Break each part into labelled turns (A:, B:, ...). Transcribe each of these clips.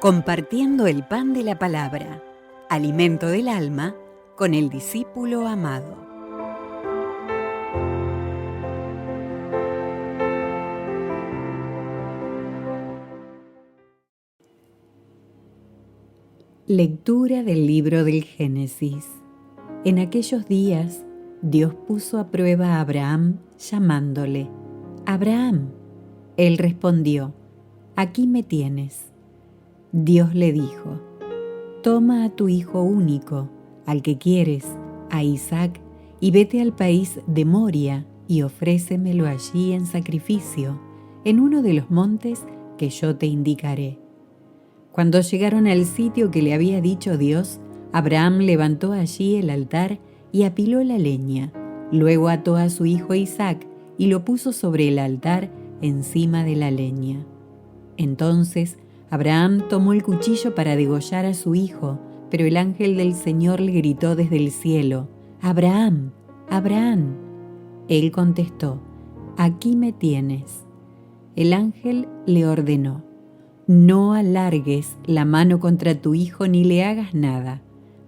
A: Compartiendo el pan de la palabra, alimento del alma, con el discípulo amado. Lectura del libro del Génesis. En aquellos días, Dios puso a prueba a Abraham, llamándole: «Abraham». Él respondió: «Aquí me tienes». Dios le dijo: «Toma a tu hijo único, al que quieres, a Isaac, y vete al país de Moria y ofrécemelo allí en sacrificio, en uno de los montes que yo te indicaré». Cuando llegaron al sitio que le había dicho Dios, Abraham levantó allí el altar y apiló la leña. Luego ató a su hijo Isaac y lo puso sobre el altar encima de la leña. Entonces Abraham tomó el cuchillo para degollar a su hijo, pero el ángel del Señor le gritó desde el cielo: «Abraham, Abraham». Él contestó: «Aquí me tienes». El ángel le ordenó: «No alargues la mano contra tu hijo ni le hagas nada.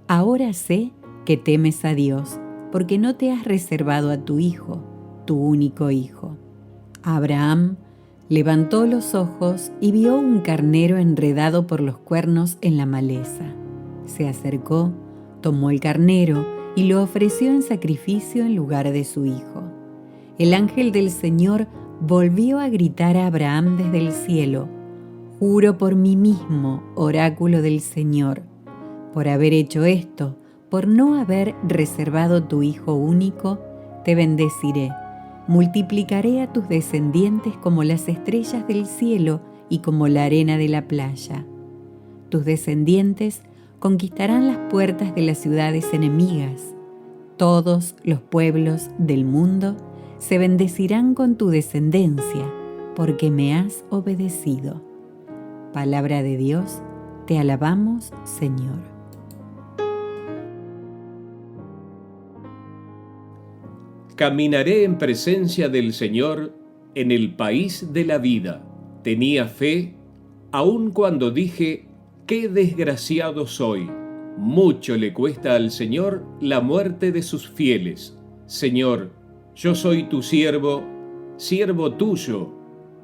A: Ahora sé que temes a Dios, porque no te has reservado a tu hijo, tu único hijo». Abraham levantó los ojos y vio un carnero enredado por los cuernos en la maleza. Se acercó, tomó el carnero y lo ofreció en sacrificio en lugar de su hijo. El ángel del Señor volvió a gritar a Abraham desde el cielo: «Juro por mí mismo, oráculo del Señor, por haber hecho esto, por no haber reservado tu hijo único, te bendeciré. Multiplicaré a tus descendientes como las estrellas del cielo y como la arena de la playa. Tus descendientes conquistarán las puertas de las ciudades enemigas. Todos los pueblos del mundo se bendecirán con tu descendencia, porque me has obedecido». Palabra de Dios, te alabamos, Señor.
B: Caminaré en presencia del Señor en el país de la vida. Tenía fe, aun cuando dije: «Qué desgraciado soy». Mucho le cuesta al Señor la muerte de sus fieles. Señor, yo soy tu siervo, siervo tuyo,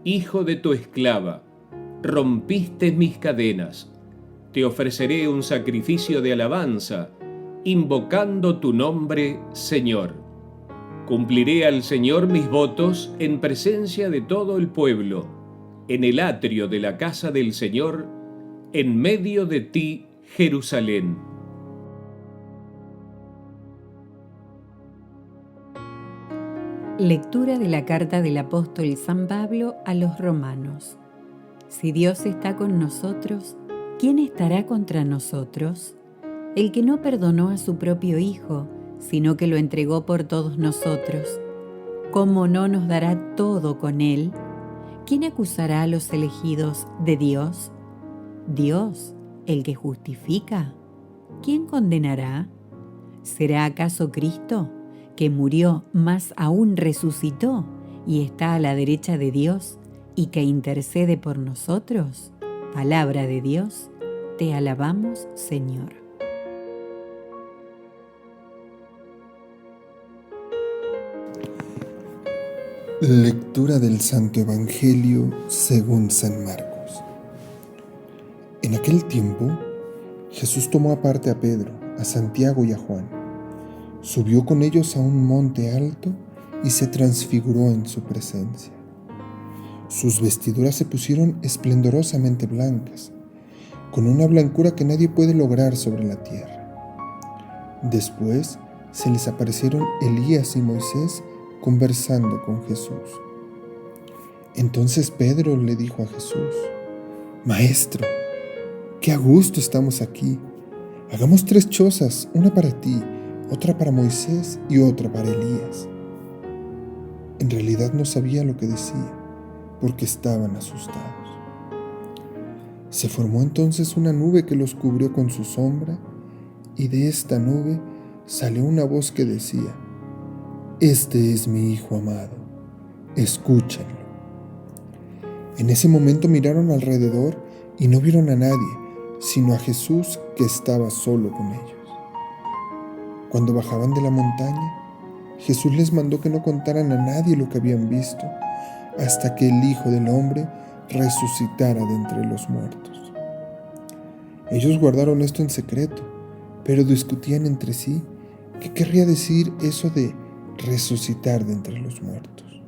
B: hijo de tu esclava. Rompiste mis cadenas. Te ofreceré un sacrificio de alabanza, invocando tu nombre, Señor. Cumpliré al Señor mis votos en presencia de todo el pueblo, en el atrio de la casa del Señor, en medio de ti, Jerusalén.
A: Lectura de la carta del apóstol San Pablo a los romanos. Si Dios está con nosotros, ¿quién estará contra nosotros? El que no perdonó a su propio Hijo, sino que lo entregó por todos nosotros, ¿cómo no nos dará todo con Él? ¿Quién acusará a los elegidos de Dios? ¿Dios, el que justifica? ¿Quién condenará? ¿Será acaso Cristo, que murió, más aún resucitó y está a la derecha de Dios y que intercede por nosotros? Palabra de Dios, te alabamos, Señor.
C: Lectura del Santo Evangelio según San Marcos. En aquel tiempo, Jesús tomó aparte a Pedro, a Santiago y a Juan. Subió con ellos a un monte alto y se transfiguró en su presencia. Sus vestiduras se pusieron esplendorosamente blancas, con una blancura que nadie puede lograr sobre la tierra. Después se les aparecieron Elías y Moisés conversando con Jesús. Entonces Pedro le dijo a Jesús: «Maestro, qué a gusto estamos aquí. Hagamos 3 chozas, una para ti, otra para Moisés y otra para Elías». En realidad no sabía lo que decía, porque estaban asustados. Se formó entonces una nube que los cubrió con su sombra, y de esta nube salió una voz que decía: «Este es mi Hijo amado, escúchenlo». En ese momento miraron alrededor y no vieron a nadie, sino a Jesús que estaba solo con ellos. Cuando bajaban de la montaña, Jesús les mandó que no contaran a nadie lo que habían visto, hasta que el Hijo del Hombre resucitara de entre los muertos. Ellos guardaron esto en secreto, pero discutían entre sí qué querría decir eso de resucitar de entre los muertos.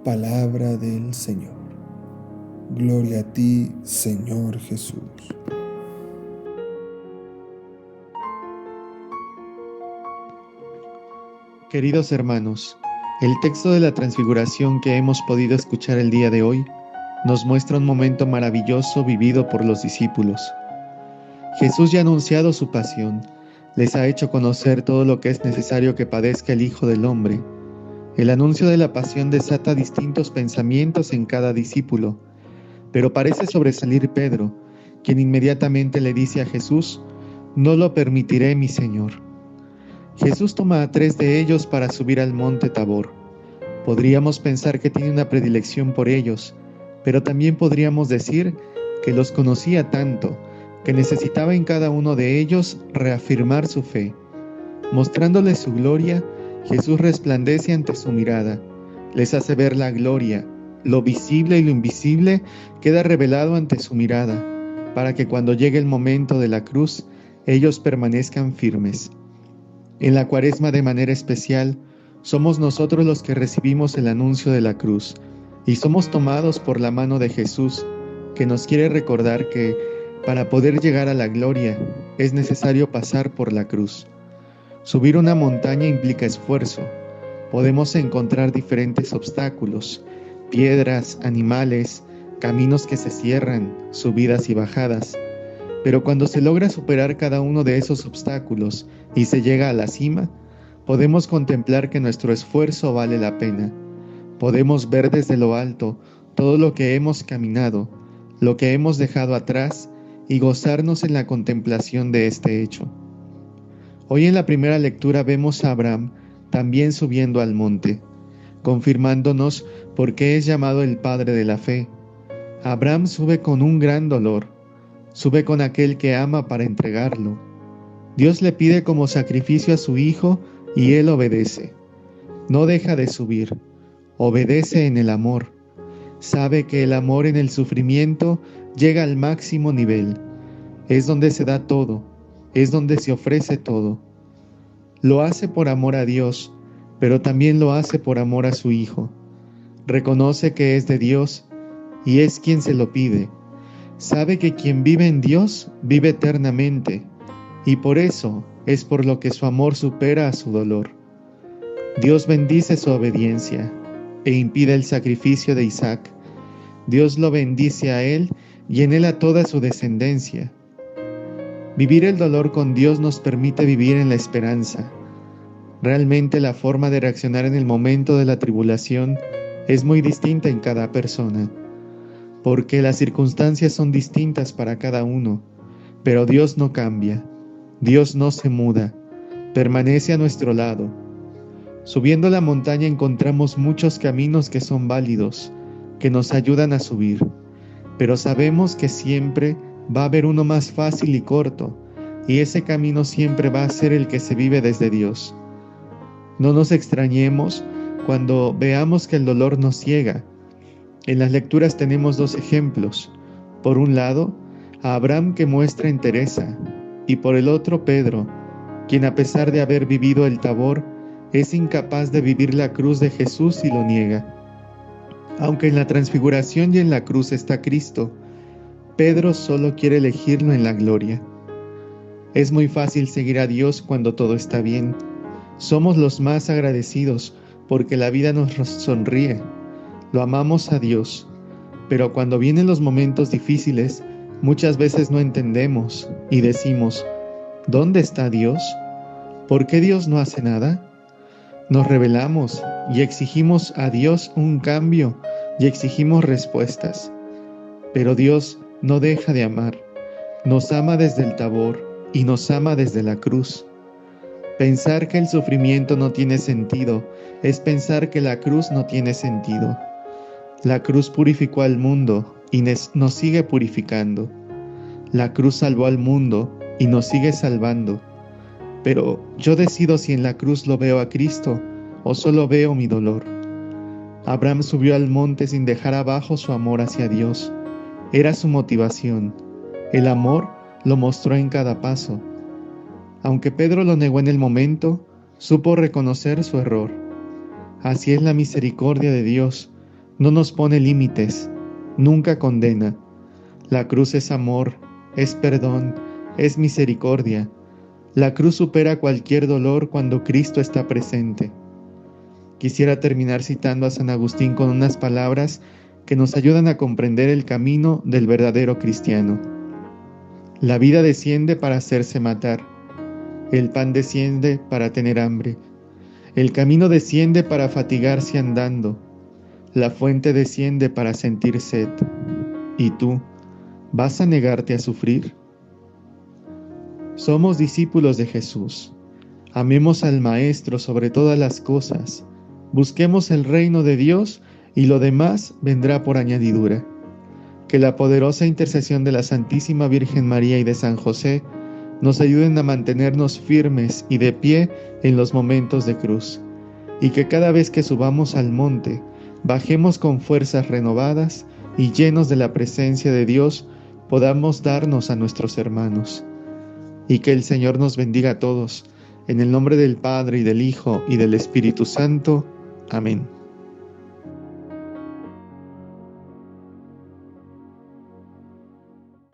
C: Palabra del Señor. Gloria a ti, Señor Jesús.
D: Queridos hermanos, el texto de la Transfiguración que hemos podido escuchar el día de hoy nos muestra un momento maravilloso vivido por los discípulos. Jesús ya ha anunciado su pasión, les ha hecho conocer todo lo que es necesario que padezca el Hijo del Hombre. El anuncio de la pasión desata distintos pensamientos en cada discípulo, pero parece sobresalir Pedro, quien inmediatamente le dice a Jesús: «No lo permitiré, mi Señor». Jesús toma a 3 de ellos para subir al monte Tabor. Podríamos pensar que tiene una predilección por ellos, pero también podríamos decir que los conocía tanto que necesitaba en cada uno de ellos reafirmar su fe. Mostrándoles su gloria, Jesús resplandece ante su mirada, les hace ver la gloria, lo visible y lo invisible queda revelado ante su mirada, para que cuando llegue el momento de la cruz, ellos permanezcan firmes. En la Cuaresma de manera especial, somos nosotros los que recibimos el anuncio de la cruz y somos tomados por la mano de Jesús, que nos quiere recordar que para poder llegar a la gloria es necesario pasar por la cruz. Subir una montaña implica esfuerzo. Podemos encontrar diferentes obstáculos, piedras, animales, caminos que se cierran, subidas y bajadas. Pero cuando se logra superar cada uno de esos obstáculos y se llega a la cima, podemos contemplar que nuestro esfuerzo vale la pena. Podemos ver desde lo alto todo lo que hemos caminado, lo que hemos dejado atrás y gozarnos en la contemplación de este hecho. Hoy en la primera lectura vemos a Abraham también subiendo al monte, confirmándonos por qué es llamado el padre de la fe. Abraham sube con un gran dolor, sube con aquel que ama para entregarlo. Dios le pide como sacrificio a su hijo y él obedece. No deja de subir, obedece en el amor. Sabe que el amor en el sufrimiento llega al máximo nivel. Es donde se da todo, es donde se ofrece todo. Lo hace por amor a Dios, pero también lo hace por amor a su hijo. Reconoce que es de Dios y es quien se lo pide. Sabe que quien vive en Dios vive eternamente, y por eso es por lo que su amor supera a su dolor. Dios bendice su obediencia e impide el sacrificio de Isaac. Dios lo bendice a él y en él a toda su descendencia. Vivir el dolor con Dios nos permite vivir en la esperanza. Realmente la forma de reaccionar en el momento de la tribulación es muy distinta en cada persona, porque las circunstancias son distintas para cada uno, pero Dios no cambia, Dios no se muda, permanece a nuestro lado. Subiendo la montaña encontramos muchos caminos que son válidos, que nos ayudan a subir, pero sabemos que siempre va a haber uno más fácil y corto, y ese camino siempre va a ser el que se vive desde Dios. No nos extrañemos cuando veamos que el dolor nos ciega. En las lecturas tenemos 2 ejemplos. Por un lado, a Abraham que muestra entereza, y por el otro Pedro, quien a pesar de haber vivido el Tabor, es incapaz de vivir la cruz de Jesús y lo niega. Aunque en la Transfiguración y en la cruz está Cristo, Pedro solo quiere elegirlo en la gloria. Es muy fácil seguir a Dios cuando todo está bien. Somos los más agradecidos porque la vida nos sonríe. Lo amamos a Dios, pero cuando vienen los momentos difíciles, muchas veces no entendemos y decimos: ¿dónde está Dios? ¿Por qué Dios no hace nada? Nos rebelamos y exigimos a Dios un cambio y exigimos respuestas. Pero Dios no deja de amar, nos ama desde el Tabor y nos ama desde la cruz. Pensar que el sufrimiento no tiene sentido es pensar que la cruz no tiene sentido. La cruz purificó al mundo y nos sigue purificando. La cruz salvó al mundo y nos sigue salvando. Pero yo decido si en la cruz lo veo a Cristo o solo veo mi dolor. Abraham subió al monte sin dejar abajo su amor hacia Dios. Era su motivación. El amor lo mostró en cada paso. Aunque Pedro lo negó en el momento, supo reconocer su error. Así es la misericordia de Dios. No nos pone límites, nunca condena. La cruz es amor, es perdón, es misericordia. La cruz supera cualquier dolor cuando Cristo está presente. Quisiera terminar citando a San Agustín con unas palabras que nos ayudan a comprender el camino del verdadero cristiano. La vida desciende para hacerse matar. El pan desciende para tener hambre. El camino desciende para fatigarse andando. La fuente desciende para sentir sed. ¿Y tú, vas a negarte a sufrir? Somos discípulos de Jesús. Amemos al Maestro sobre todas las cosas. Busquemos el reino de Dios y lo demás vendrá por añadidura. Que la poderosa intercesión de la Santísima Virgen María y de San José nos ayuden a mantenernos firmes y de pie en los momentos de cruz. Y que cada vez que subamos al monte, bajemos con fuerzas renovadas y llenos de la presencia de Dios, podamos darnos a nuestros hermanos. Y que el Señor nos bendiga a todos, en el nombre del Padre, y del Hijo, y del Espíritu Santo. Amén.